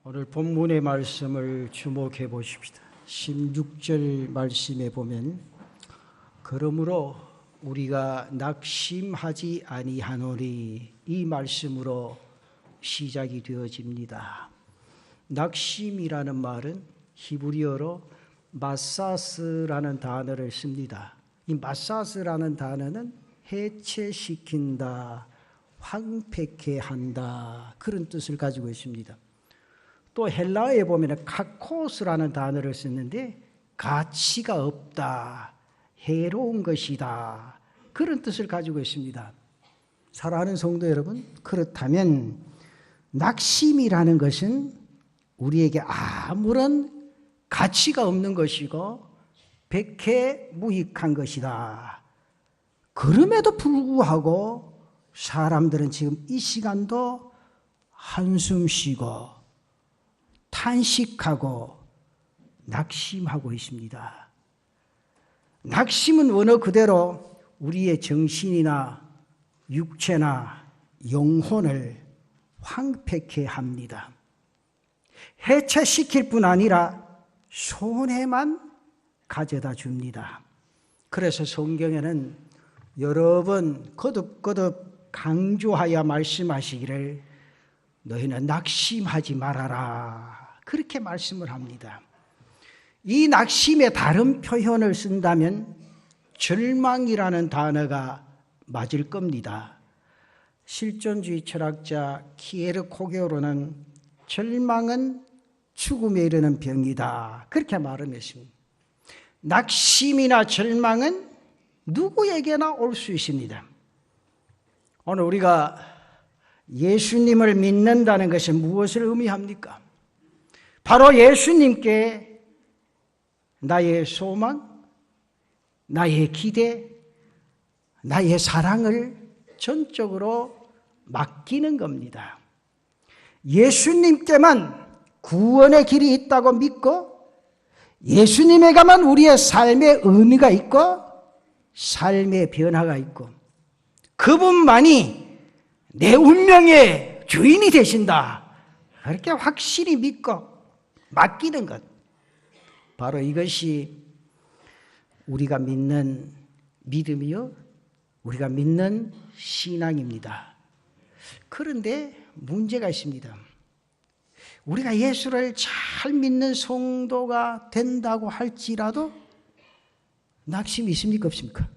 오늘 본문의 말씀을 주목해 보십시다. 16절 말씀에 보면 그러므로 우리가 낙심하지 아니하노니 이 말씀으로 시작이 되어집니다. 낙심이라는 말은 히브리어로 마사스라는 단어를 씁니다. 이 마사스라는 단어는 해체시킨다, 황폐케 한다 그런 뜻을 가지고 있습니다. 또 헬라어에 보면 카코스라는 단어를 쓰는데 가치가 없다, 해로운 것이다 그런 뜻을 가지고 있습니다. 사랑하는 성도 여러분, 그렇다면 낙심이라는 것은 우리에게 아무런 가치가 없는 것이고 백해무익한 것이다. 그럼에도 불구하고 사람들은 지금 이 시간도 한숨 쉬고 탄식하고 낙심하고 있습니다. 낙심은 원어 그대로 우리의 정신이나 육체나 영혼을 황폐케 합니다. 해체시킬 뿐 아니라 손해만 가져다 줍니다. 그래서 성경에는 여러 번 거듭거듭 강조하여 말씀하시기를 너희는 낙심하지 말아라 그렇게 말씀을 합니다. 이 낙심의 다른 표현을 쓴다면 절망이라는 단어가 맞을 겁니다. 실존주의 철학자 키에르코게로는 절망은 죽음에 이르는 병이다 그렇게 말했습니다. 낙심이나 절망은 누구에게나 올 수 있습니다. 오늘 우리가 예수님을 믿는다는 것이 무엇을 의미합니까? 바로 예수님께 나의 소망, 나의 기대, 나의 사랑을 전적으로 맡기는 겁니다. 예수님께만 구원의 길이 있다고 믿고 예수님에게만 우리의 삶의 의미가 있고 삶의 변화가 있고 그분만이 내 운명의 주인이 되신다 그렇게 확실히 믿고 맡기는 것, 바로 이것이 우리가 믿는 믿음이요 우리가 믿는 신앙입니다. 그런데 문제가 있습니다. 우리가 예수를 잘 믿는 성도가 된다고 할지라도 낙심이 있습니까 없습니까?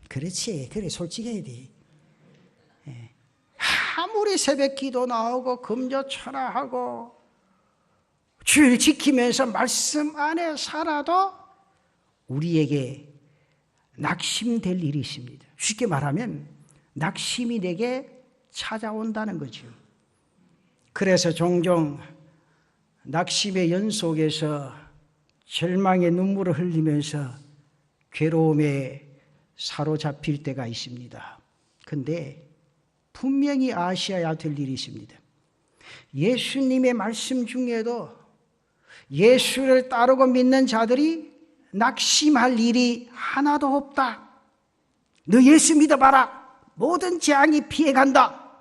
그렇지, 그래 솔직해야 돼. 아무리 새벽 기도 나오고 금요 철야하고 주일 지키면서 말씀 안에 살아도 우리에게 낙심될 일이 있습니다. 쉽게 말하면 낙심이 내게 찾아온다는 거죠. 그래서 종종 낙심의 연속에서 절망의 눈물을 흘리면서 괴로움에 사로잡힐 때가 있습니다. 그런데 분명히 아셔야 될 일이 있습니다. 예수님의 말씀 중에도 예수를 따르고 믿는 자들이 낙심할 일이 하나도 없다. 너 예수 믿어봐라. 모든 재앙이 피해간다.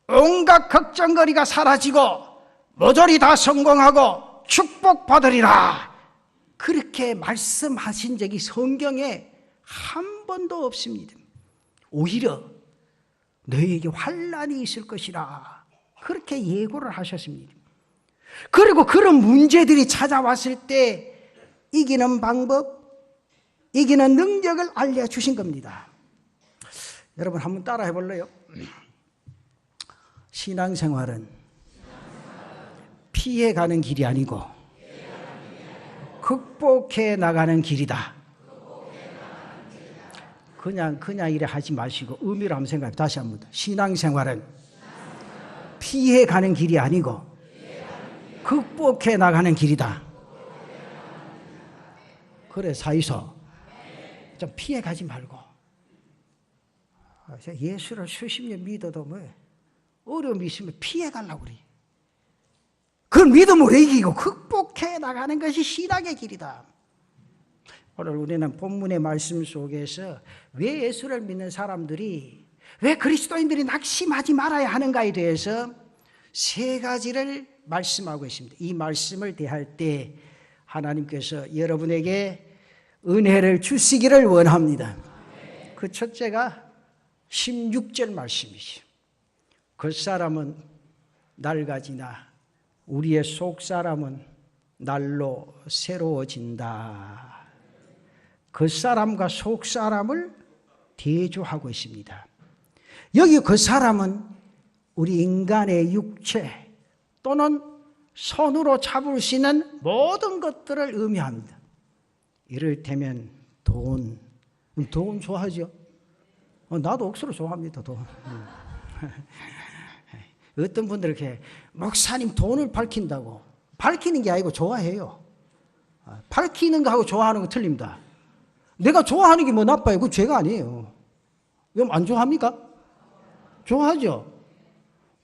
온갖 걱정거리가 사라지고 모조리 다 성공하고 축복받으리라. 그렇게 말씀하신 적이 성경에 한 번도 없습니다. 오히려 너희에게 환난이 있을 것이라 그렇게 예고를 하셨습니다. 그리고 그런 문제들이 찾아왔을 때 이기는 방법, 이기는 능력을 알려주신 겁니다. 여러분 한번 따라해 볼래요? 신앙생활은 피해가는 길이 아니고 극복해 나가는 길이다. 그냥 이래 하지 마시고 의미를 한번 생각해. 다시 한번. 신앙생활은 피해가는 길이 아니고 극복해 나가는 길이다. 그래 사이서 좀 피해가지 말고. 예수를 수십 년 믿어도 뭐 어려움이 있으면 피해가려고 그래. 그 믿음으로 이기고 극복해 나가는 것이 신앙의 길이다. 오늘 우리는 본문의 말씀 속에서 왜 예수를 믿는 사람들이, 왜 그리스도인들이 낙심하지 말아야 하는가에 대해서 세 가지를 말씀하고 있습니다. 이 말씀을 대할 때 하나님께서 여러분에게 은혜를 주시기를 원합니다. 그 첫째가 16절 말씀이죠. 겉사람은 낡아지나 우리의 속사람은 날로 새로워진다. 겉사람과 속사람을 대조하고 있습니다. 여기 겉사람은 우리 인간의 육체 또는 손으로 잡을 수 있는 모든 것들을 의미합니다. 이를테면 돈 좋아하죠? 나도 억수로 좋아합니다. 돈. 어떤 분들은 이렇게 목사님 돈을 밝힌다고, 밝히는 게 아니고 좋아해요. 밝히는 거하고 좋아하는 거 틀립니다. 내가 좋아하는 게 뭐 나빠요? 그건 죄가 아니에요. 그럼 안 좋아합니까? 좋아하죠.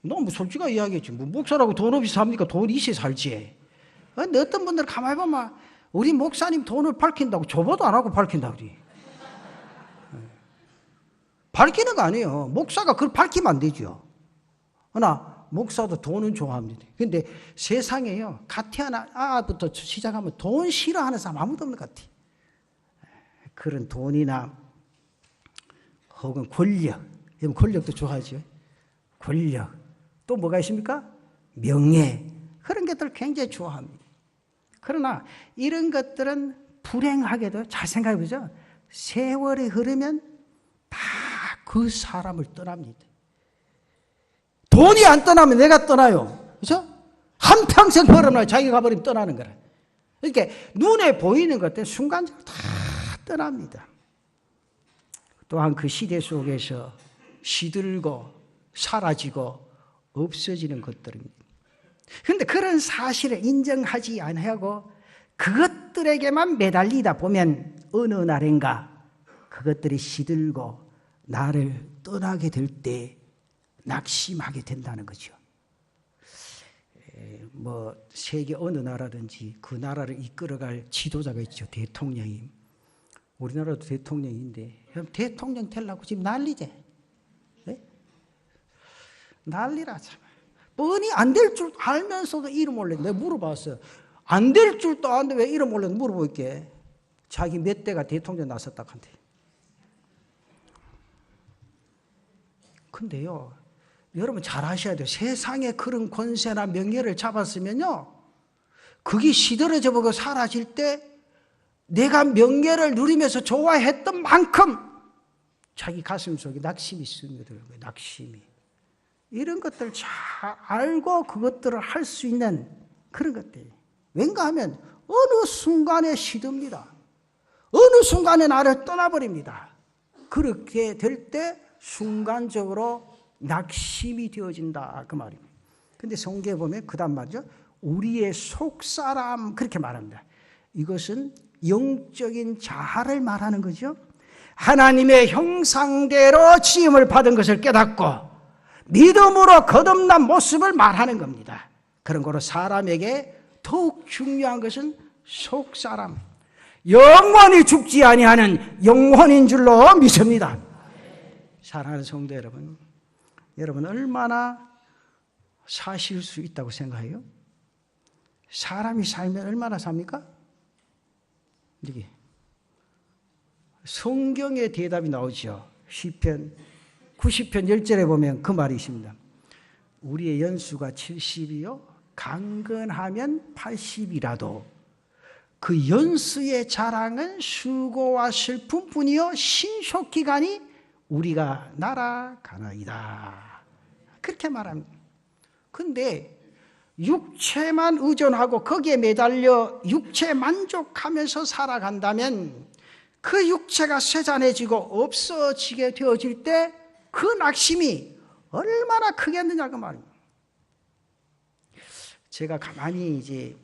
너무 솔직하게 이야기했지. 뭐 목사라고 돈 없이 삽니까? 돈 있어야 살지. 근데 어떤 분들은 가만히 보면 우리 목사님 돈을 밝힌다고 조보도 안 하고 밝힌다고 그래. 밝히는 거 아니에요. 목사가 그걸 밝히면 안 되죠. 그러나 목사도 돈은 좋아합니다. 근데 세상에요, 갓 태어난 아부터 시작하면 돈 싫어하는 사람 아무도 없는 것 같아요. 그런 돈이나 혹은 권력, 권력도 좋아하죠. 권력, 또 뭐가 있습니까? 명예, 그런 것들을 굉장히 좋아합니다. 그러나 이런 것들은 불행하게도 잘 생각해 보죠. 세월이 흐르면 다 그 사람을 떠납니다. 돈이 안 떠나면 내가 떠나요. 그렇죠? 한평생 벌어놔야 자기가 가버리면 떠나는 거라. 그러니까 눈에 보이는 것들 순간적으로 다 떠납니다. 또한 그 시대 속에서 시들고 사라지고 없어지는 것들입니다. 그런데 그런 사실을 인정하지 아니하고 그것들에게만 매달리다 보면 어느 날인가 그것들이 시들고 나를 떠나게 될 때 낙심하게 된다는 거죠. 뭐 세계 어느 나라든지 그 나라를 이끌어갈 지도자가 있죠. 대통령이. 우리나라도 대통령인데 그럼 대통령 되려고 지금 난리지. 네? 난리라 참. 뻔히 안 될 줄 알면서도 이름 올렸는데 내가 물어봤어요. 안 될 줄도 아는데 왜 이름 올렸는지 물어볼게. 자기 몇 대가 대통령 나섰다 한대. 근데요, 여러분 잘 아셔야 돼요. 세상에 그런 권세나 명예를 잡았으면요, 그게 시들어져 보고 사라질 때 내가 명예를 누리면서 좋아했던 만큼 자기 가슴 속에 낙심이 스며들어요. 낙심이. 이런 것들 잘 알고 그것들을 할 수 있는 그런 것들. 왠가 하면 어느 순간에 시듭니다. 어느 순간에 나를 떠나버립니다. 그렇게 될 때 순간적으로 낙심이 되어진다 그 말입니다. 근데 성경에 보면 그다음 말이죠. 우리의 속사람 그렇게 말합니다. 이것은 영적인 자아를 말하는 거죠. 하나님의 형상대로 지음을 받은 것을 깨닫고 믿음으로 거듭난 모습을 말하는 겁니다. 그런 거로 사람에게 더욱 중요한 것은 속사람, 영원히 죽지 아니하는 영혼인 줄로 믿습니다. 사랑하는 성도 여러분, 여러분 얼마나 사실 수 있다고 생각해요? 사람이 살면 얼마나 삽니까? 이게 성경의 대답이 나오죠. 시편 90편 10절에 보면 그 말이 있습니다. 우리의 연수가 70이요 강건하면 80이라도 그 연수의 자랑은 수고와 슬픔뿐이요 신속히 가니 우리가 날아가나이다. 그렇게 말합니다. 근데 육체만 의존하고 거기에 매달려 육체에 만족하면서 살아간다면 그 육체가 쇠잔해지고 없어지게 되어질 때 그 낙심이 얼마나 크겠느냐 그 말입니다. 제가 가만히 이제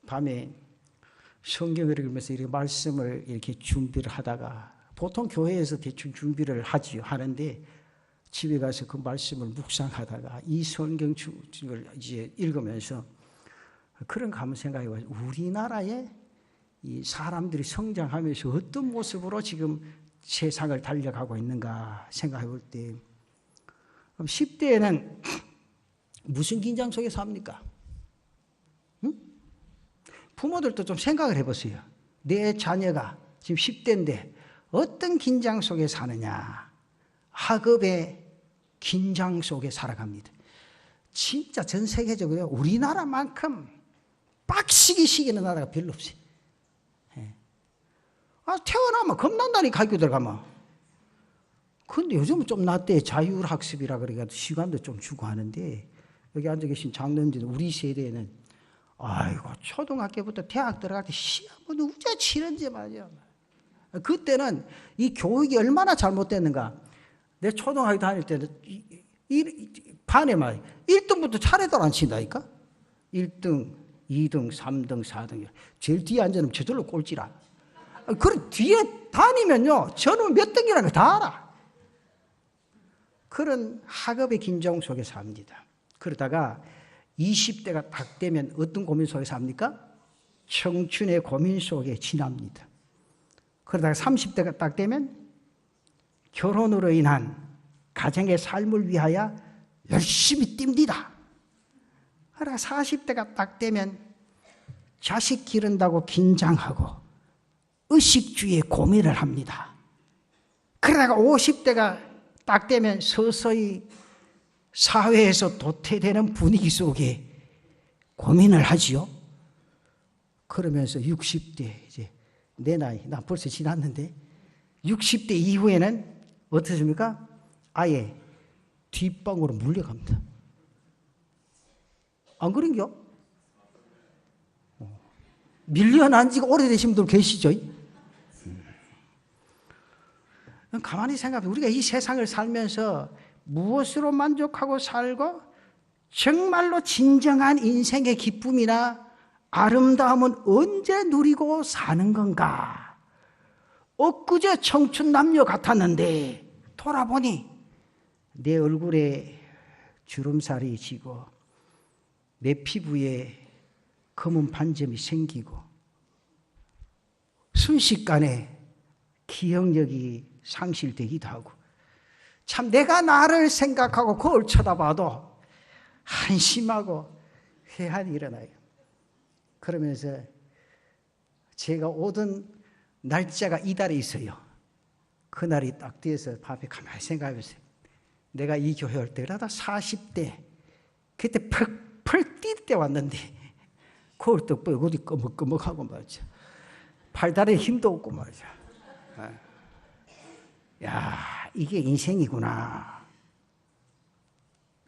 밤에 성경을 읽으면서 이렇게 말씀을 이렇게 준비를 하다가 보통 교회에서 대충 준비를 하는데 집에 가서 그 말씀을 묵상하다가 이 성경을 이제 읽으면서 그런 감을 생각해 봐요. 우리나라의 이 사람들이 성장하면서 어떤 모습으로 지금 세상을 달려가고 있는가 생각해 볼 때 10대에는 무슨 긴장 속에 삽니까? 응? 부모들도 좀 생각을 해보세요. 내 자녀가 지금 10대인데 어떤 긴장 속에 사느냐. 학업의 긴장 속에 살아갑니다. 진짜 전 세계적으로 우리나라만큼 빡시기 시기는 나라가 별로 없어요. 태어나면 겁난다니까 학교 들어가면. 근데 요즘은 좀 낫대. 자율학습이라 그래가지고 시간도 좀 주고 하는데 여기 앉아 계신 장로님들 우리 세대에는 아이고 초등학교부터 대학 들어갈 때 시험은 우제 치는지 말이야. 그때는 이 교육이 얼마나 잘못됐는가. 내 초등학교 다닐 때는 반에 말 1등부터 차례대로 안 친다니까. 1등, 2등, 3등, 4등. 제일 뒤에 앉아놓으면 저절로 꼴찌라. 그 뒤에 다니면요. 저는 몇 등이라는 거 다 알아. 그런 학업의 긴장 속에 삽니다. 그러다가 20대가 딱 되면 어떤 고민 속에 삽니까? 청춘의 고민 속에 지납니다. 그러다가 30대가 딱 되면 결혼으로 인한 가정의 삶을 위하여 열심히 뜁니다. 그러다가 40대가 딱 되면 자식 기른다고 긴장하고 의식주의에 고민을 합니다. 그러다가 50대가 딱 되면 서서히 사회에서 도태되는 분위기 속에 고민을 하지요. 그러면서 60대, 이제 내 나이, 나 벌써 지났는데 60대 이후에는 어떻습니까? 아예 뒷방으로 물려갑니다. 안 그런겨? 밀려난 지가 오래되신 분들 계시죠? 가만히 생각해. 우리가 이 세상을 살면서 무엇으로 만족하고 살고 정말로 진정한 인생의 기쁨이나 아름다움은 언제 누리고 사는 건가? 엊그제 청춘 남녀 같았는데 돌아보니 내 얼굴에 주름살이 지고 내 피부에 검은 반점이 생기고 순식간에 기억력이 상실되기도 하고 참 내가 나를 생각하고 거울 쳐다봐도 한심하고 회한이 일어나요. 그러면서 제가 오던 날짜가 이달에 있어요. 그날이 딱 뒤에서 밤에 가만히 생각해보세요. 내가 이 교회 올 때라도 40대 그때 펄펄 뛸 때 왔는데 거울 떡 보고 어디 꺼먹꺼먹하고 말이죠. 팔다리에 힘도 없고 말이죠. 야, 이게 인생이구나.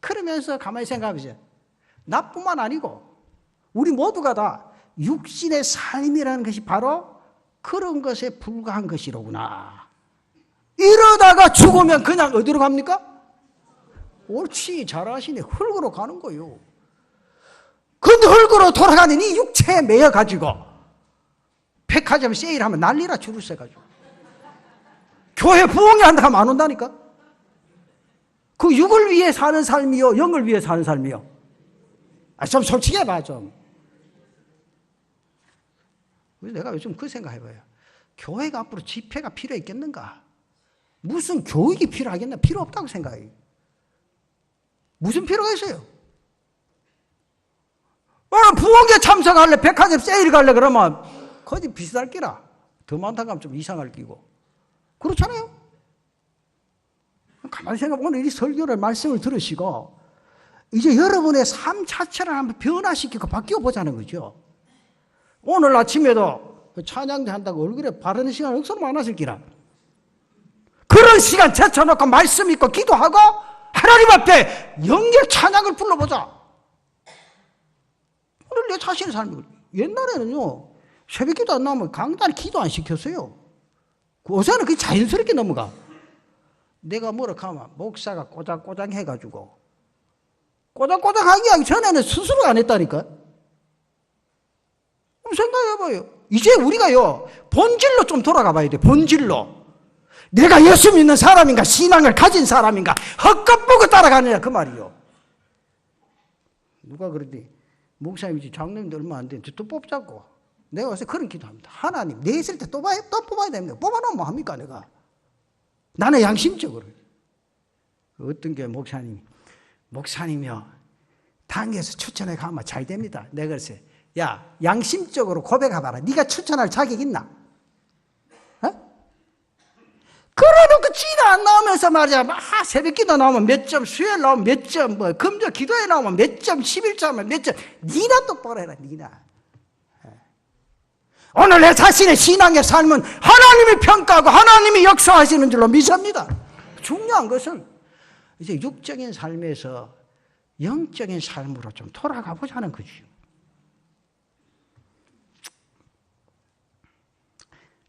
그러면서 가만히 생각해보세요. 나뿐만 아니고 우리 모두가 다 육신의 삶이라는 것이 바로 그런 것에 불과한 것이로구나. 이러다가 죽으면 그냥 어디로 갑니까? 옳지, 잘하시네. 흙으로 가는 거요. 근데 흙으로 돌아가는 이 육체에 매여가지고 백화점 세일하면 난리라 줄을 서가지고 교회 부흥회 한다고 하면 안 온다니까? 그 육을 위해 사는 삶이요, 영을 위해 사는 삶이요. 좀 솔직히 해봐, 좀. 내가 요즘 그 생각 해봐요. 교회가 앞으로 집회가 필요했겠는가? 무슨 교육이 필요하겠나? 필요 없다고 생각해요. 무슨 필요가 있어요? 부흥회 참석할래, 백화점 세일 갈래, 그러면 거기 비쌀 끼라. 더 많다고 하면 좀 이상할 끼고. 그렇잖아요? 가만히 생각해. 오늘 이 설교를 말씀을 들으시고 이제 여러분의 삶 자체를 한번 변화시키고 바뀌어 보자는 거죠. 오늘 아침에도 찬양대 한다고 얼굴에 바르는 시간 억수로 많았을 기라. 그런 시간 제쳐놓고 말씀 읽고 기도하고 하나님 앞에 영계 찬양을 불러보자. 오늘 내 자신의 삶이 옛날에는요 새벽기도 안 나오면 강단에 기도 안 시켰어요. 요새는 그게 자연스럽게 넘어가. 내가 뭐라 하면 목사가 꼬장꼬장 해가지고 꼬장꼬장 하기 전에는 스스로 안 했다니까. 생각해봐요. 이제 우리가요 본질로 좀 돌아가 봐야 돼. 본질로. 내가 예수 믿는 사람인가 신앙을 가진 사람인가 헛것 보고 따라가느냐 그 말이요. 누가 그러더니 목사님이지 장로님도 얼마 안 되는데 또 뽑자고. 내가 요새 그런 기도합니다. 하나님 내 있을 때 또 뽑아야 됩니다. 뽑아놓으면 뭐 합니까 내가. 나는 양심적으로. 어떤 게 목사님이요 당에서 추천해 가면 잘 됩니다. 내가 그랬어요. 야, 양심적으로 고백해봐라. 네가 추천할 자격 있나? 그래놓고 지가 안 나오면서 말이야. 새벽기도 나오면 몇 점, 수요일 나오면 몇 점, 금요 기도에 나오면 몇 점, 11점 하면 몇 점. 니나 똑바로 해라, 니나. 오늘 내 자신의 신앙의 삶은 하나님이 평가하고 하나님이 역사하시는 줄로 믿습니다. 중요한 것은 이제 육적인 삶에서 영적인 삶으로 좀 돌아가 보자는 거죠.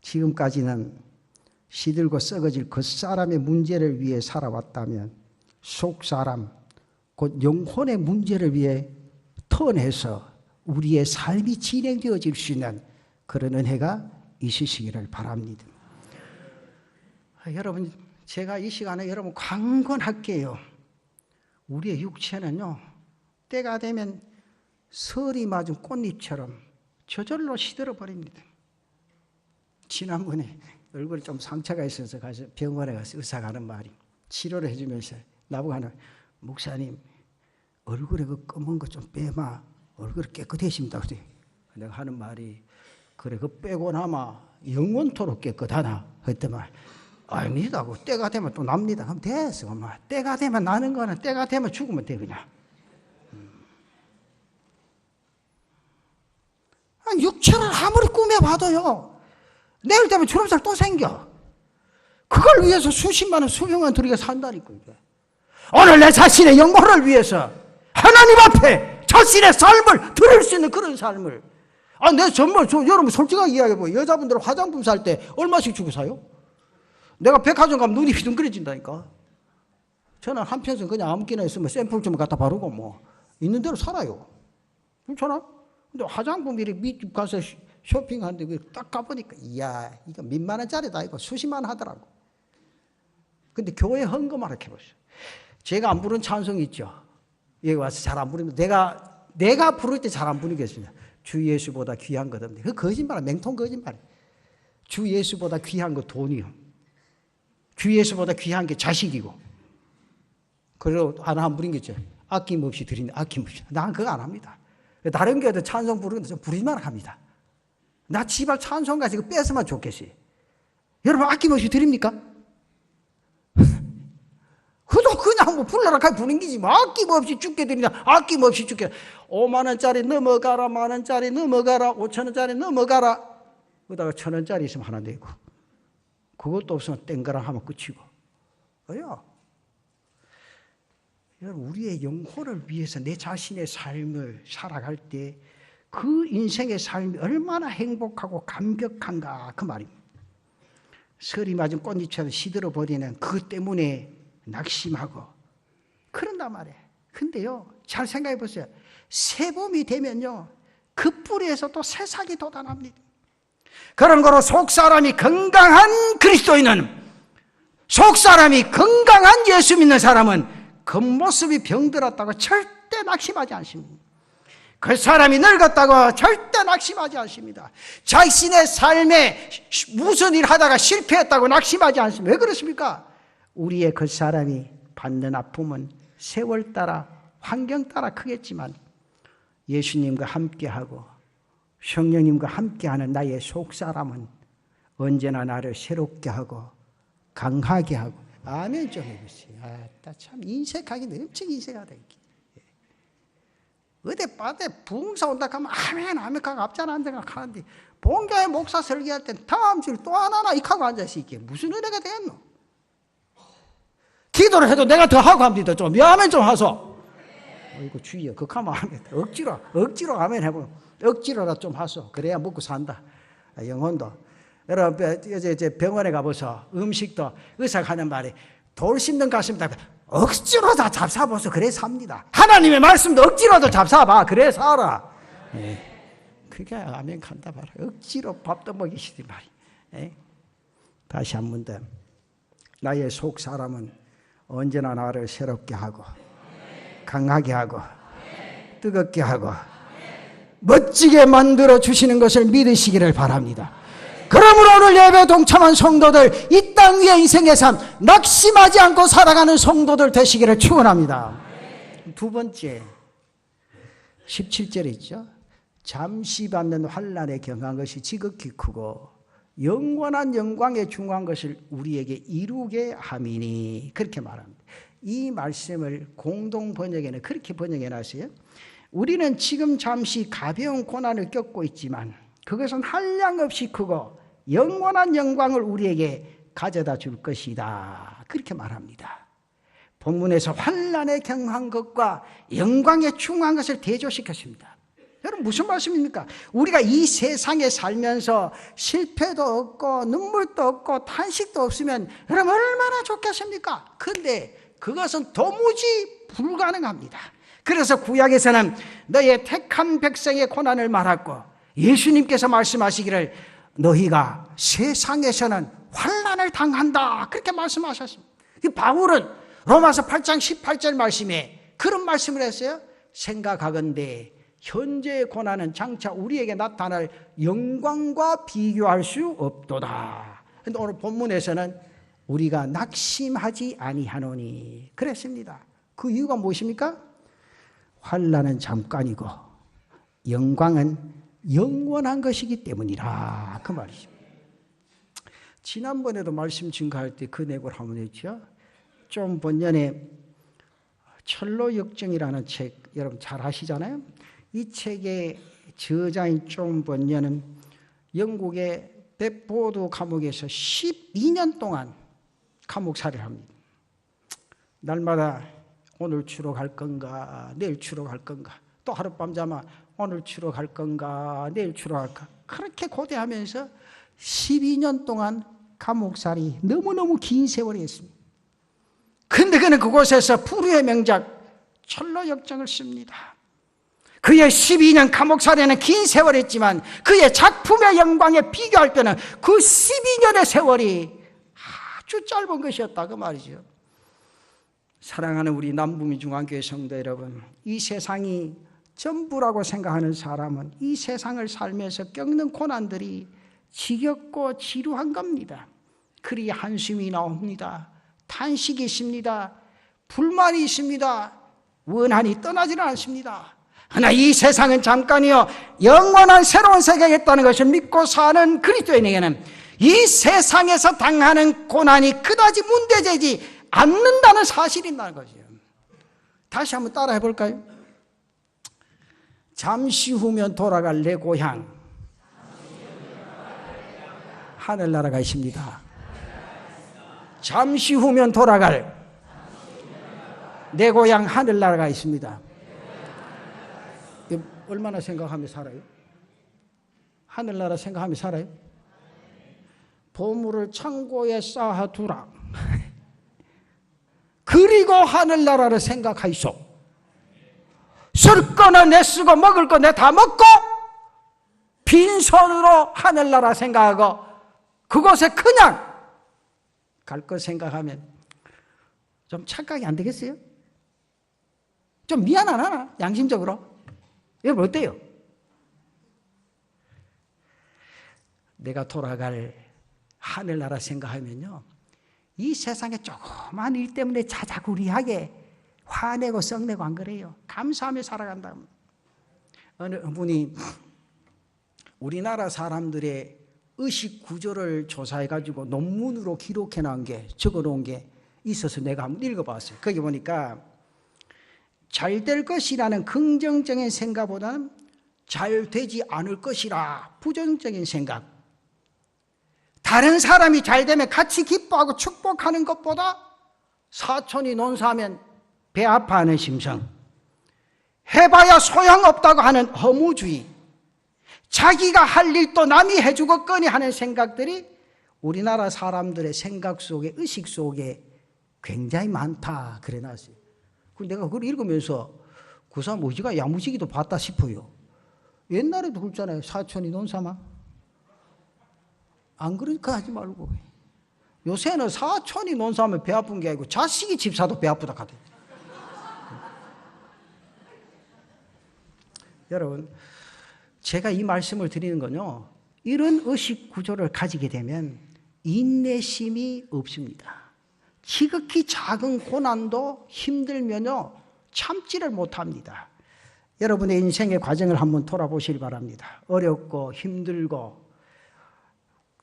지금까지는 시들고 썩어질 겉사람의 문제를 위해 살아왔다면 속사람, 곧 영혼의 문제를 위해 턴해서 우리의 삶이 진행되어질 수 있는 그런 은혜가 있으시기를 바랍니다. 여러분, 제가 이 시간에 여러분 강권할게요. 우리의 육체는요, 때가 되면 설이 맞은 꽃잎처럼 저절로 시들어 버립니다. 지난번에 얼굴에 좀 상처가 있어서 가서 병원에 가서 의사가 하는 말이, 치료를 해주면서 나보고 하는, 목사님 얼굴에 그 검은 거 좀 빼마, 얼굴이 깨끗해집니다. 그래. 내가 하는 말이, 그래 그 빼고 나마 영원토록 깨끗하나? 그랬더만 아닙니다. 때가 되면 또 납니다. 그럼 됐어. 엄마. 때가 되면 나는 거는 때가 되면 죽으면 돼 그냥. 육체를 아무리 꾸며봐도요, 내일 되면 주름살 또 생겨. 그걸 위해서 수십만 원, 수백만 원 들이가 산다니까. 오늘 내 자신의 영혼을 위해서 하나님 앞에 자신의 삶을 드릴 수 있는 그런 삶을. 내가 정말 여러분 솔직하게 이야기해봐요. 여자분들 화장품 살 때 얼마씩 주고 사요? 내가 백화점 가면 눈이 휘둥그레진다니까. 저는 한편에서 그냥 아무기나 있으면 샘플 좀 갖다 바르고 뭐 있는 대로 살아요. 그렇잖아? 근데 화장품 이렇게 밑집 가서 쇼핑하는데 딱 가보니까, 이야, 이거 몇만 원짜리다, 이거 수십만 원 하더라고. 근데 교회 헌금을 이렇게 해보세요. 제가 안 부른 찬송 있죠? 여기 와서 잘 안 부르면, 내가 부를 때 잘 안 부르겠습니다. 주 예수보다 귀한 것 없네. 그 거짓말이야. 맹통 거짓말이야. 주 예수보다 귀한 거 돈이요. 주 예수보다 귀한 게 자식이고. 그리고 하나 안 부린 게 있죠. 아낌없이 드리는, 아낌없이. 난 그거 안 합니다. 다른 교회도 찬송 부르는데 좀 부리만 합니다. 나 지발 찬송 가서 이거 뺏으면 좋겠어요. 여러분 아낌없이 드립니까? 그도 그냥 뭐 불러라 가지 부는 기지. 뭐 아낌없이 죽게 드린다. 아낌없이 죽게. 5만 원짜리 넘어가라, 만 원짜리 넘어가라, 5천 원짜리 넘어가라. 그러다가 1,000 원짜리 있으면 하나 내고, 그것도 없으면 땡가라 하면 끝이고. 왜요? 여러분, 우리의 영혼을 위해서 내 자신의 삶을 살아갈 때 그 인생의 삶이 얼마나 행복하고 감격한가, 그 말입니다. 설이 맞은 꽃잎처럼 시들어 버리는 그것 때문에 낙심하고 그런단 말이에요. 근데요, 잘 생각해 보세요. 새봄이 되면요, 그 뿌리에서 또 새싹이 돋아납니다. 그런 거로 속사람이 건강한 그리스도인은, 속사람이 건강한 예수 믿는 사람은 겉모습이 병들었다고 절대 낙심하지 않습니다. 그 사람이 늙었다고 절대 낙심하지 않습니다. 자신의 삶에 무슨 일 하다가 실패했다고 낙심하지 않습니다. 왜 그렇습니까? 우리의 그 사람이 받는 아픔은 세월 따라 환경 따라 크겠지만 예수님과 함께하고 성령님과 함께하는 나의 속사람은 언제나 나를 새롭게 하고 강하게 하고. 아멘 좀 해보세요. 참 인색하긴 엄청 인색하다. 어디 빠데 부흥사 온다 하면 아멘 아멘 하고 앞자나 앉아가 하는데, 본교회 목사 설교할 땐 다음 주일 또 하나 이카고 앉아서 이게 무슨 은혜가 되겠노? 기도를 해도 내가 더 하고 합니다. 좀 아멘 좀 하소. 이거 주의요. 그하면 아멘. 억지로 아멘 해보면 억지로라 좀 하소. 그래야 먹고 산다. 영혼도. 여러분 이제 병원에 가보소. 음식도 의사가 하는 말이, 돌 씹는 가슴 다 억지로 다 잡사보소. 그래 삽니다. 하나님의 말씀도 억지로도 잡사봐. 그래 살아. 그게 아멘 간다 봐라. 억지로 밥도 먹이시지 말이. 다시 한 번 더. 나의 속 사람은 언제나 나를 새롭게 하고 강하게 하고 뜨겁게 하고 멋지게 만들어 주시는 것을 믿으시기를 바랍니다. 그러므로 오늘 예배 동참한 성도들, 이 땅 위의 인생의 삶 낙심하지 않고 살아가는 성도들 되시기를 축원합니다. 두 번째, 17절에 있죠. 잠시 받는 환난에 경한 것이 지극히 크고 영원한 영광에 중한 것을 우리에게 이루게 함이니, 그렇게 말합니다. 이 말씀을 공동 번역에는 그렇게 번역해 놨어요. 우리는 지금 잠시 가벼운 고난을 겪고 있지만 그것은 한량없이 크고 영원한 영광을 우리에게 가져다 줄 것이다, 그렇게 말합니다. 본문에서 환난에 경한 것과 영광에 중한 것을 대조시켰습니다. 여러분, 무슨 말씀입니까? 우리가 이 세상에 살면서 실패도 없고 눈물도 없고 탄식도 없으면 여러분 얼마나 좋겠습니까? 그런데 그것은 도무지 불가능합니다. 그래서 구약에서는 너의 택한 백성의 고난을 말하고 예수님께서 말씀하시기를 너희가 세상에서는 환난을 당한다, 그렇게 말씀하셨습니다. 바울은 로마서 8장 18절 말씀에 그런 말씀을 했어요. 생각하건대 현재의 고난은 장차 우리에게 나타날 영광과 비교할 수 없도다. 그런데 오늘 본문에서는 우리가 낙심하지 아니하노니 그랬습니다. 그 이유가 무엇입니까? 환난은 잠깐이고 영광은 영원한 것이기 때문이라, 그 말이죠. 지난번에도 말씀 증가할 때 그 내용을 한번 했죠. 좀 번년에 철로역정이라는 책 여러분 잘 아시잖아요. 이 책의 저자인 존 번년은 영국의 bed포드 감옥에서 12년 동안 감옥살이를 합니다. 날마다 오늘 추록할 건가 내일 추록할 건가, 또 하룻밤 잠아 오늘 추록할 건가 내일 추록할까, 그렇게 고대하면서 12년 동안 감옥살이 너무너무 긴 세월이 했습니다. 그런데 그는 그곳에서 불후의 명작 철로역정을 씁니다. 그의 12년 감옥살이는 긴 세월이었지만 그의 작품의 영광에 비교할 때는 그 12년의 세월이 아주 짧은 것이었다, 그 말이죠. 사랑하는 우리 남부민중앙교회 성도 여러분, 이 세상이 전부라고 생각하는 사람은 이 세상을 살면서 겪는 고난들이 지겹고 지루한 겁니다. 그리 한숨이 나옵니다. 탄식이 있습니다. 불만이 있습니다. 원한이 떠나지는 않습니다. 그러나 이 세상은 잠깐이요 영원한 새로운 세계가 있다는 것을 믿고 사는 그리스도인에게는 이 세상에서 당하는 고난이 그다지 문제되지 않는다는 사실이 있다는 거죠. 다시 한번 따라해 볼까요? 잠시 후면 돌아갈 내 고향 하늘나라가 있습니다. 잠시 후면 돌아갈 내 고향 하늘나라가 있습니다. 얼마나 생각하며 살아요? 하늘나라 생각하며 살아요? 보물을 창고에 쌓아두라. 그리고 하늘나라를 생각하이소. 쓸 거는 내 쓰고 먹을 거 내 다 먹고 빈손으로 하늘나라 생각하고 그곳에 그냥 갈 거 생각하면 좀 착각이 안 되겠어요? 좀 미안 안 하나? 양심적으로? 여러분 어때요? 내가 돌아갈 하늘나라 생각하면요 이 세상에 조그만 일 때문에 자자구리하게 화내고 썩내고 안 그래요. 감사하며 살아간다. 어느 분이 우리나라 사람들의 의식 구조를 조사해가지고 논문으로 기록해 놓은 게, 적어 놓은 게 있어서 내가 한번 읽어봤어요. 거기 보니까 잘 될 것이라는 긍정적인 생각보다는 잘 되지 않을 것이라 부정적인 생각, 다른 사람이 잘 되면 같이 기뻐하고 축복하는 것보다 사촌이 논사하면 배 아파하는 심성, 해봐야 소용없다고 하는 허무주의, 자기가 할 일도 남이 해주겠거니 하는 생각들이 우리나라 사람들의 생각 속에, 의식 속에 굉장히 많다 그래 놨어요. 내가 그걸 읽으면서 그 사람 어디가 야무지기도 봤다 싶어요. 옛날에도 그랬잖아요. 사촌이 논삼아. 안 그러니까 하지 말고. 요새는 사촌이 논삼하면 배 아픈 게 아니고 자식이 집 사도 배 아프다 하대. 여러분, 제가 이 말씀을 드리는 건요, 이런 의식 구조를 가지게 되면 인내심이 없습니다. 지극히 작은 고난도 힘들면요 참지를 못합니다. 여러분의 인생의 과정을 한번 돌아보시기 바랍니다. 어렵고 힘들고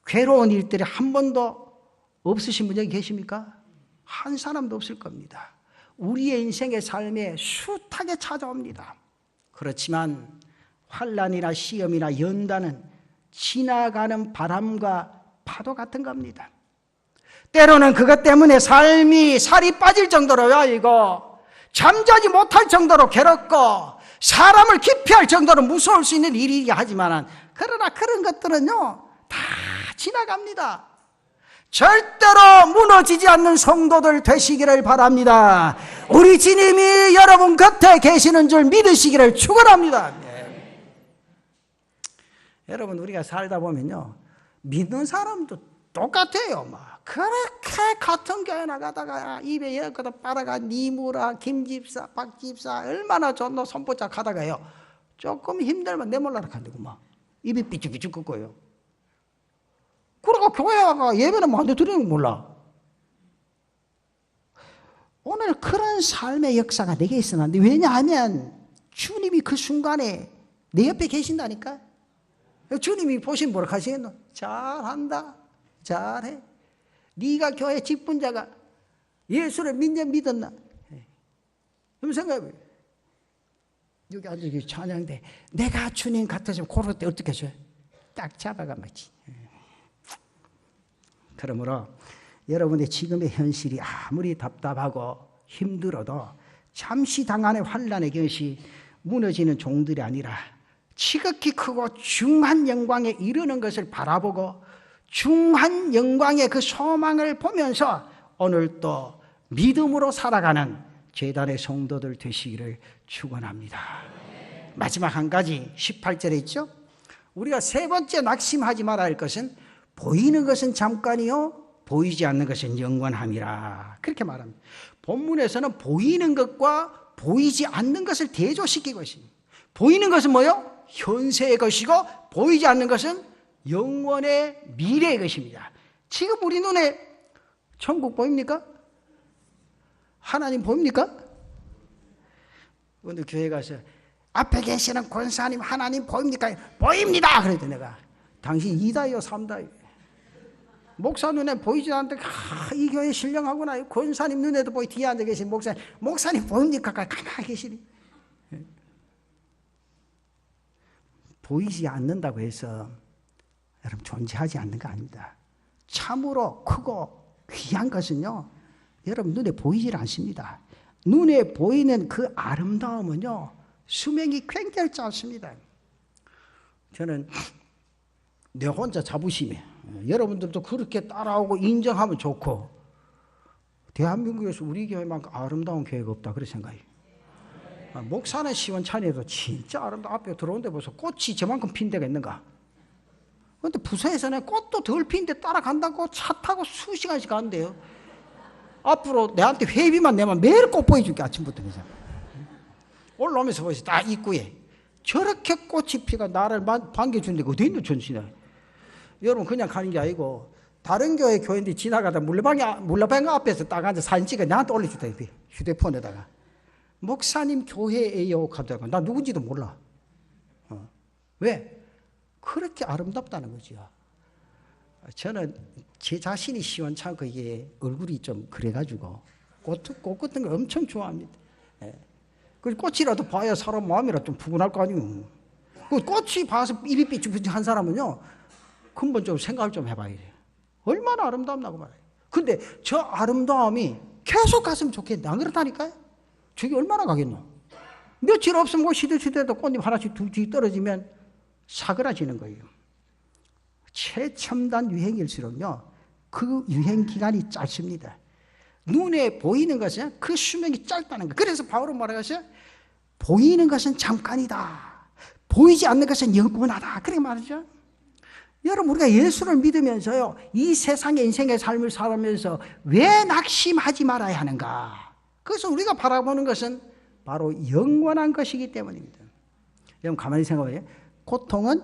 괴로운 일들이 한 번도 없으신 분 여기 계십니까? 한 사람도 없을 겁니다. 우리의 인생의 삶에 숱하게 찾아옵니다. 그렇지만 환난이나 시험이나 연단은 지나가는 바람과 파도 같은 겁니다. 때로는 그것 때문에 삶이 살이 빠질 정도로 야이고 잠자지 못할 정도로 괴롭고 사람을 기피할 정도로 무서울 수 있는 일이긴 하지만 그러나 그런 것들은요 다 지나갑니다. 절대로 무너지지 않는 성도들 되시기를 바랍니다. 우리 주님이 여러분 곁에 계시는 줄 믿으시기를 축원합니다. 네. 여러분 우리가 살다 보면요 믿는 사람도 똑같아요. 막 그렇게 같은 교회 나가다가 입에 여기다 빨아가 니무라 김집사 박집사 얼마나 좋노 손바짝 하다가요 조금 힘들면 내몰라라 간다고 막 입이 삐죽삐죽 긋고요. 그러고 교회 와가 예배는 뭐한테 드리는 거 몰라. 오늘 그런 삶의 역사가 내게 있어야 하는데 왜냐하면 주님이 그 순간에 내 옆에 계신다니까. 주님이 보신 뭐라 하시겠노? 잘한다. 잘해. 네가 교회 직분자가 예수를 믿었나? 그럼 생각해. 여기 앉아서 찬양대 내가 주님 같아지면 그럴 때 어떻게 해줘요? 딱 잡아가 맞지. 그러므로 여러분의 지금의 현실이 아무리 답답하고 힘들어도 잠시 당하는 환난의 것이 무너지는 종들이 아니라 지극히 크고 중한 영광에 이르는 것을 바라보고 중한 영광의 그 소망을 보면서 오늘 또 믿음으로 살아가는 제단의 성도들 되시기를 축원합니다. 마지막 한 가지 18절에 있죠. 우리가 세 번째 낙심하지 말아야 할 것은 보이는 것은 잠깐이요 보이지 않는 것은 영원함이라 그렇게 말합니다. 본문에서는 보이는 것과 보이지 않는 것을 대조시키고 있습니다. 보이는 것은 뭐요? 현세의 것이고 보이지 않는 것은 영원의 미래의 것입니다. 지금 우리 눈에 천국 보입니까? 하나님 보입니까? 오늘 교회 가서 앞에 계시는 권사님 하나님 보입니까? 보입니다. 그랬더니 내가 당신 2다요 3다요 목사 눈에 보이지 않는데 이 교회 신령하구나. 권사님 눈에도 보이 뒤에 앉아 계신 목사님 보입니까? 가만히 계시니 보이지 않는다고 해서 여러분 존재하지 않는 거 아닙니다. 참으로 크고 귀한 것은요 여러분 눈에 보이질 않습니다. 눈에 보이는 그 아름다움은요 수명이 굉장히 짧습니다. 저는 내 혼자 자부심에 여러분들도 그렇게 따라오고 인정하면 좋고 대한민국에서 우리 교회만큼 아름다운 교회가 없다 그런 생각이에요. 목사는 시원찮아도 진짜 아름다워. 앞에 들어오는데 벌써 꽃이 저만큼 핀 데가 있는가. 그런데 부서에서는 꽃도 덜 핀데 따라간다고 차 타고 수시간씩 가는데요. 앞으로 내한테 회비만 내면 매일 꽃 보여줄게. 아침부터 그래서 올라오면서 보세요. 딱 입구에 저렇게 꽃이 피가 나를 반겨주는데 어디 있는 전신에. 여러분 그냥 가는 게 아니고 다른 교회인데 지나가다 물레방 앞에서 딱 앉아 사진 찍어 나한테 올려주다. 휴대폰에다가 목사님 교회에요 하다가 나 누군지도 몰라. 왜? 그렇게 아름답다는 거죠. 저는 제 자신이 시원찮고 이게 얼굴이 좀 그래가지고 꽃 같은 걸 엄청 좋아합니다. 그 꽃이라도 봐야 사람 마음이라 좀 푸근할 거 아니에요. 그 꽃이 봐서 입이 삐죽삐죽한 사람은요 근본 좀 생각을 좀 해봐야 돼요. 얼마나 아름답나고 말이에요. 근데 저 아름다움이 계속 갔으면 좋겠는데 안 그렇다니까요. 저게 얼마나 가겠노. 며칠 없으면 뭐 시들시들해도 꽃잎 하나씩 둘씩 떨어지면 사그라지는 거예요. 최첨단 유행일수록요 그 유행 기간이 짧습니다. 눈에 보이는 것은 그 수명이 짧다는 거예요. 그래서 바울은 뭐라고 했어요? 보이는 것은 잠깐이다. 보이지 않는 것은 영원하다. 그렇게 말하죠. 여러분 우리가 예수를 믿으면서요 이 세상의 인생의 삶을 살면서 왜 낙심하지 말아야 하는가. 그래서 우리가 바라보는 것은 바로 영원한 것이기 때문입니다. 여러분 가만히 생각해요. 고통은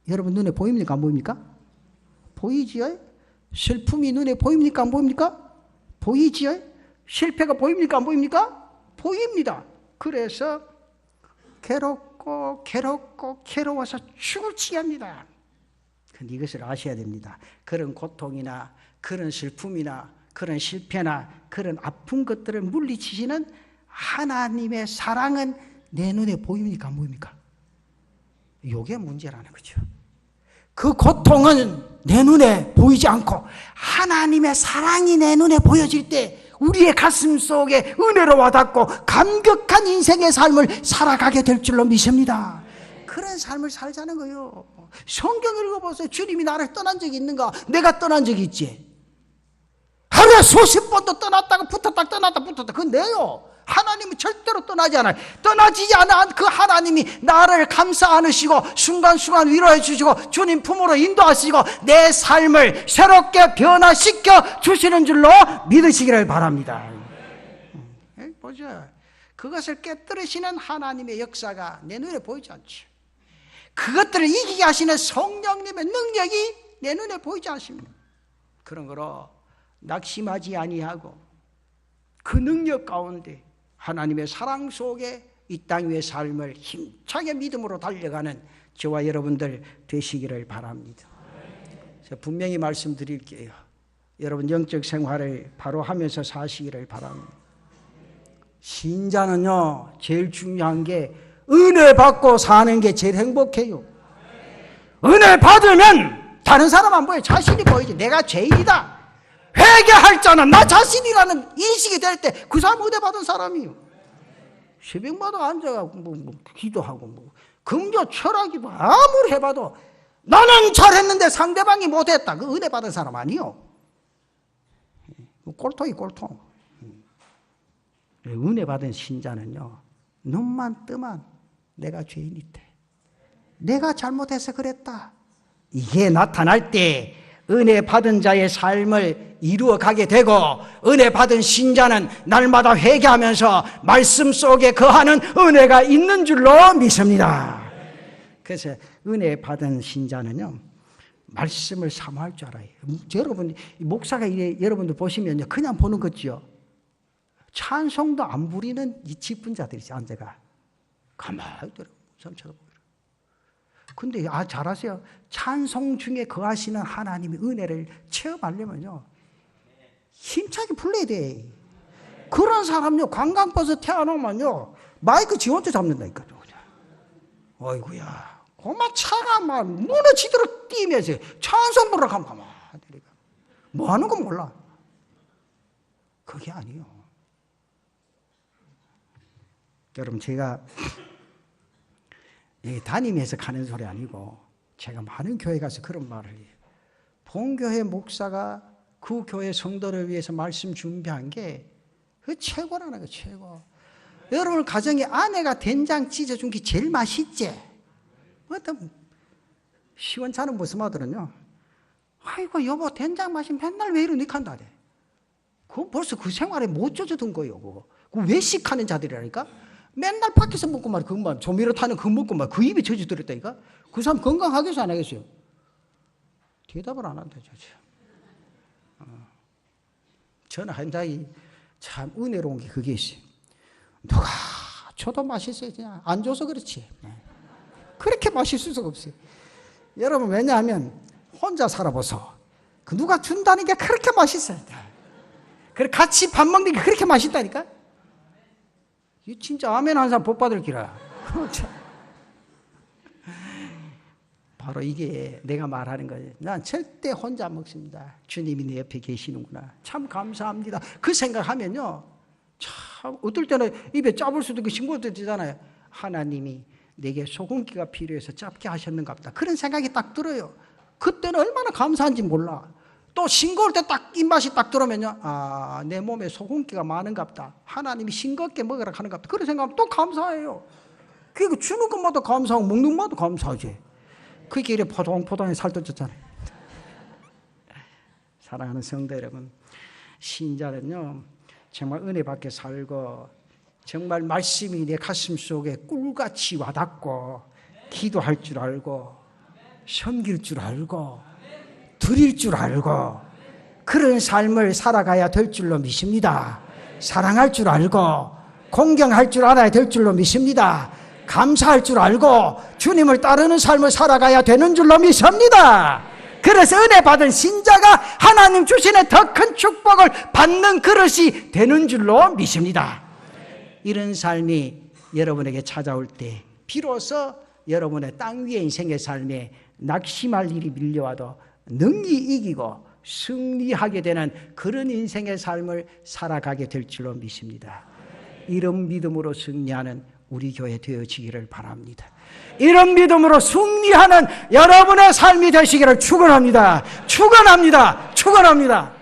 여러분 눈에 보입니까 안 보입니까? 보이지요? 슬픔이 눈에 보입니까 안 보입니까? 보이지요? 실패가 보입니까 안 보입니까? 보입니다. 그래서 괴롭고 괴로워서 죽을 지게 합니다. 근데 이것을 아셔야 됩니다. 그런 고통이나 그런 슬픔이나 그런 실패나 그런 아픈 것들을 물리치시는 하나님의 사랑은 내 눈에 보입니까? 안 보입니까? 이게 문제라는 거죠. 그 고통은 내 눈에 보이지 않고 하나님의 사랑이 내 눈에 보여질 때 우리의 가슴 속에 은혜로 와닿고 감격한 인생의 삶을 살아가게 될 줄로 믿습니다. 그런 삶을 살자는 거예요. 성경 읽어보세요. 주님이 나를 떠난 적이 있는가? 내가 떠난 적이 있지. 하루에 수십 번도 떠났다가 붙었다 떠났다 붙었다. 그건 내요. 하나님은 절대로 떠나지 않아요. 떠나지 않은 그 하나님이 나를 감싸 안으시고 순간순간 위로해 주시고 주님 품으로 인도하시고 내 삶을 새롭게 변화시켜 주시는 줄로 믿으시기를 바랍니다. 보죠. 그것을 깨뜨리시는 하나님의 역사가 내 눈에 보이지 않죠. 그것들을 이기게 하시는 성령님의 능력이 내 눈에 보이지 않습니다. 그런 거로 낙심하지 아니하고 그 능력 가운데 하나님의 사랑 속에 이 땅 위의 삶을 힘차게 믿음으로 달려가는 저와 여러분들 되시기를 바랍니다. 제가 분명히 말씀드릴게요. 여러분 영적 생활을 바로 하면서 사시기를 바랍니다. 신자는요 제일 중요한 게 은혜 받고 사는 게 제일 행복해요. 은혜 받으면 다른 사람 안 보여요. 자신이 보이지. 내가 죄인이다. 회개할 자는 나 자신이라는 인식이 될 때 그 사람 은혜 받은 사람이요. 새벽마다 앉아가지고 기도하고 금교 철학이고 아무리 해봐도 나는 잘했는데 상대방이 못했다. 그 은혜 받은 사람 아니요. 꼴통이 꼴통. 은혜 받은 신자는요 눈만 뜨면 내가 죄인이다. 내가 잘못해서 그랬다. 이게 나타날 때 은혜 받은 자의 삶을 이루어가게 되고 은혜 받은 신자는 날마다 회개하면서 말씀 속에 거하는 은혜가 있는 줄로 믿습니다. 그래서 은혜 받은 신자는요 말씀을 사모할 줄 알아요. 여러분 목사가 여러분들 보시면요 그냥 보는 거지요. 찬송도 안 부리는 이 직분자들이지 앉아가 가만히 들어 쳐다보고. 근데 잘하세요. 찬송 중에 거하시는 하나님의 은혜를 체험하려면요 힘차게 불러야 돼. 그런 사람요 관광버스 태워놓으면요 마이크 지 혼자 잡는다니까요. 어이구야 고마 차가 막 무너지도록 뛰면서 찬송 부르러 가면 가만히 뭐 하는 건 몰라. 그게 아니에요. 여러분 제가 담임해서 가는 소리 아니고 제가 많은 교회 가서 그런 말을 해요. 본교회 목사가 그 교회 성도를 위해서 말씀 준비한 게 그 최고라는 거예요. 최고. 여러분 가정에 아내가 된장 찢어준 게 제일 맛있지. 어떤 시원찮은 무슨 아들은요 아이고 여보 된장 맛이 맨날 왜 이러니 한다. 그거 벌써 그 생활에 못 젖어든 거예요. 그거 외식하는 자들이라니까. 맨날 밖에서 먹고 말이야. 그것만 조미료 타는 그거 먹고 말이야. 그 입에 젖어들었다니까. 그 사람 건강하겠어 안 하겠어요? 대답을 안 한다. 저는 한자이 참 은혜로운 게 그게 있어요. 누가 줘도 맛있어요. 그냥 안 줘서 그렇지. 그렇게 맛있을 수가 없어요. 여러분 왜냐하면 혼자 살아보소. 그 누가 준다는 게 그렇게 맛있어요. 그래 같이 밥 먹는 게 그렇게 맛있다니까. 이 진짜 아멘 한 사람 복 받을 기라. 바로 이게 내가 말하는 거예요. 난 절대 혼자 안 먹습니다. 주님이 내 옆에 계시는구나. 참 감사합니다. 그 생각하면요. 참 어떨 때는 입에 짜볼 수도 있고 싱거울 때도 있잖아요. 하나님이 내게 소금기가 필요해서 짧게 하셨는가 보다. 그런 생각이 딱 들어요. 그때는 얼마나 감사한지 몰라. 또 싱거울 때 딱 입맛이 딱 들어오면요. 아, 내 몸에 소금기가 많은가 보다. 하나님이 싱겁게 먹으라 하는가 보다. 그런 생각하면 또 감사해요. 그리고 주는 것마다 감사하고 먹는 것마다 감사하지. 그게 이래 포동포동에 살떠졌잖아요. 사랑하는 성도 여러분, 신자는요 정말 은혜 받게 살고 정말 말씀이 내 가슴 속에 꿀같이 와닿고 기도할 줄 알고 섬길 줄 알고 드릴 줄 알고 그런 삶을 살아가야 될 줄로 믿습니다. 사랑할 줄 알고 공경할 줄 알아야 될 줄로 믿습니다. 감사할 줄 알고 주님을 따르는 삶을 살아가야 되는 줄로 믿습니다. 그래서 은혜 받은 신자가 하나님 주시는 더 큰 축복을 받는 그릇이 되는 줄로 믿습니다. 이런 삶이 여러분에게 찾아올 때 비로소 여러분의 땅 위의 인생의 삶에 낙심할 일이 밀려와도 능히 이기고 승리하게 되는 그런 인생의 삶을 살아가게 될 줄로 믿습니다. 이런 믿음으로 승리하는 우리 교회 되어지기를 바랍니다. 이런 믿음으로 승리하는 여러분의 삶이 되시기를 축원합니다. 축원합니다. 축원합니다.